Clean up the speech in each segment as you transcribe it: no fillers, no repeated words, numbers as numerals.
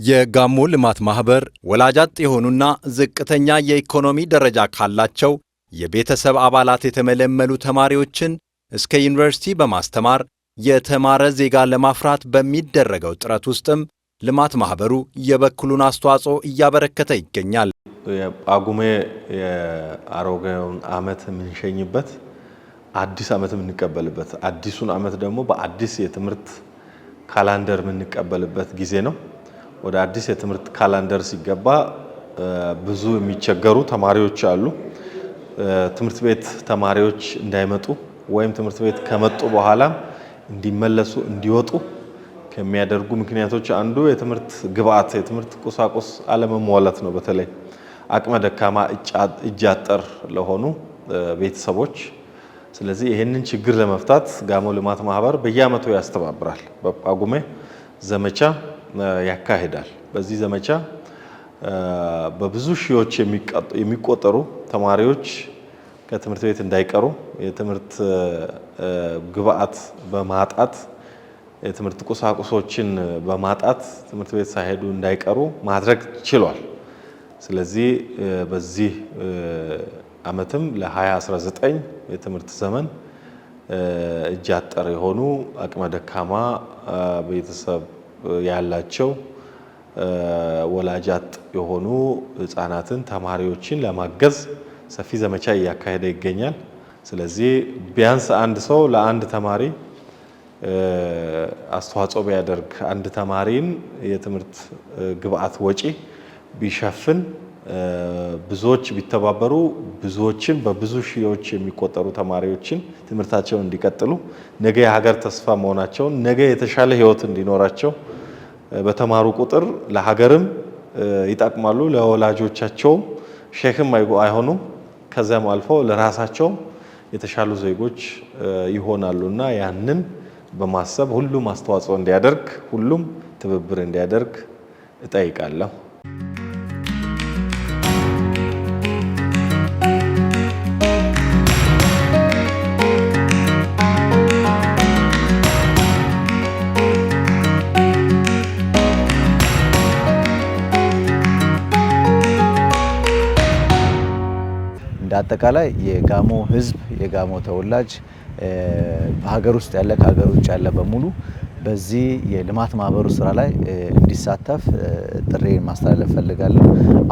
የጋሞ ልማት ማህበር ወላጅ አጥ የሆኑና ዝቅተኛ የኢኮኖሚ ደረጃ ካላቸው የቤተሰብ አባላት የተመለመሉ ተማሪዎችን እስከ ዩኒቨርሲቲ በማስተማር የተማረ ዜጋ ለማፍራት በሚደረገው ጥረት ውስጥም ልማት ማህበሩ የበኩሉን አስተዋጽኦ እያበረከተ ይገኛል። ጳጉሜ የአሮጌውን ዓመት የምንሸኝበት አዲስ ዓመት የምንቀበልበት አዲሱን ዓመት ደግሞ በአዲስ የትምህርት ካላንደር የምንቀበልበት ጊዜ ነው። ወደ አዲስ የትምህርት ካላንደር ሲገባ ብዙ የሚቸገሩ ተማሪዎች አሉ። ትምህርት ቤት ተማሪዎች እንዳይመጡ ወይም ትምህርት ቤት ከመጡ በኋላ እንዲመለሱ እንዲወጡ ከሚያደርጉ ምክንያቶች አንዱ የትምህርት ግብዓት የትምህርት ቁሳቁስ አለመሟላት ነው። በተለይ አቅመ ደካማ እጅ አጠር ለሆኑ ቤተሰቦች። ስለዚህ ይሄንን ችግር ለመፍታት ጋሞ ልማት ማህበር በየዓመቱ ያስተባብራል። በጳጉሜ ዘመቻ ያካሂዳል። በዚህ ዘመቻ በብዙ ሺዎች የሚቆጠሩ ተማሪዎች ከትምህርት ቤት እንዳይቀሩ የትምህርት ግብዓት በማጣት የትምህርት ቁሳቁሶችን በማጣት ትምህርት ቤት ሳይሄዱ እንዳይቀሩ ማድረግ ችሏል። ስለዚህ በዚህ ዓመትም ለ2019 የትምህርት ዘመን እጅ አጠር የሆኑ አቅመ ደካማ ቤተሰብ ያላቸው ወላጅ አጥ የሆኑ ህፃናትን ተማሪዎችን ለማገዝ ሰፊ ዘመቻ እያካሄደ ይገኛል። ስለዚህ ቢያንስ አንድ ሰው ለአንድ ተማሪ አስተዋጽኦ ቢያደርግ አንድ ተማሪን የትምህርት ግብዓት ወጪ ቢሸፍን ብዙዎች ቢተባበሩ ብዙዎችን በብዙ ሺዎች የሚቆጠሩ ተማሪዎችን ትምህርታቸውን እንዲቀጥሉ ነገ የሀገር ተስፋ መሆናቸውን ነገ የተሻለ ህይወት እንዲኖራቸው በተማሩ ቁጥር ለሀገርም ይጠቅማሉ፣ ለወላጆቻቸውም ሸክም አይሆኑም። ከዛም አልፎ ለራሳቸው የተሻሉ ዜጎች ይሆናሉና ያንን በማሰብ ሁሉም አስተዋጽኦ እንዲያደርግ ሁሉም ትብብር እንዲያደርግ እጠይቃለሁ። አጠቃላይ የጋሞ ህዝብ የጋሞ ተወላጅ በሀገር ውስጥ ያለ ከሀገር ውጭ ያለ በሙሉ በዚህ የልማት ማህበሩ ስራ ላይ እንዲሳተፍ ጥሪን ማስተላለፍ ፈልጋለሁ።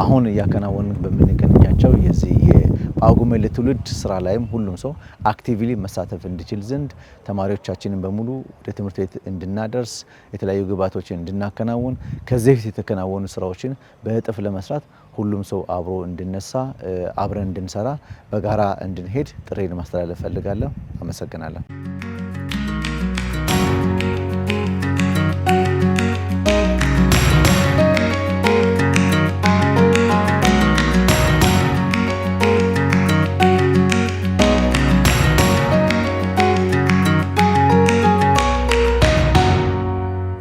አሁን እያከናወን በምንገኛቸው የዚህ የጳጉሜ ለትውልድ ስራ ላይም ሁሉም ሰው አክቲቭሊ መሳተፍ እንዲችል ዘንድ ተማሪዎቻችንን በሙሉ ወደ ትምህርት ቤት እንድናደርስ የተለያዩ ግብዓቶችን እንድናከናውን ከዚህ በፊት የተከናወኑ ስራዎችን በእጥፍ ለመስራት ሁሉም ሰው አብሮ እንድነሳ አብረን እንድንሰራ በጋራ እንድንሄድ ጥሪን ማስተላለፍ ፈልጋለሁ። አመሰግናለሁ።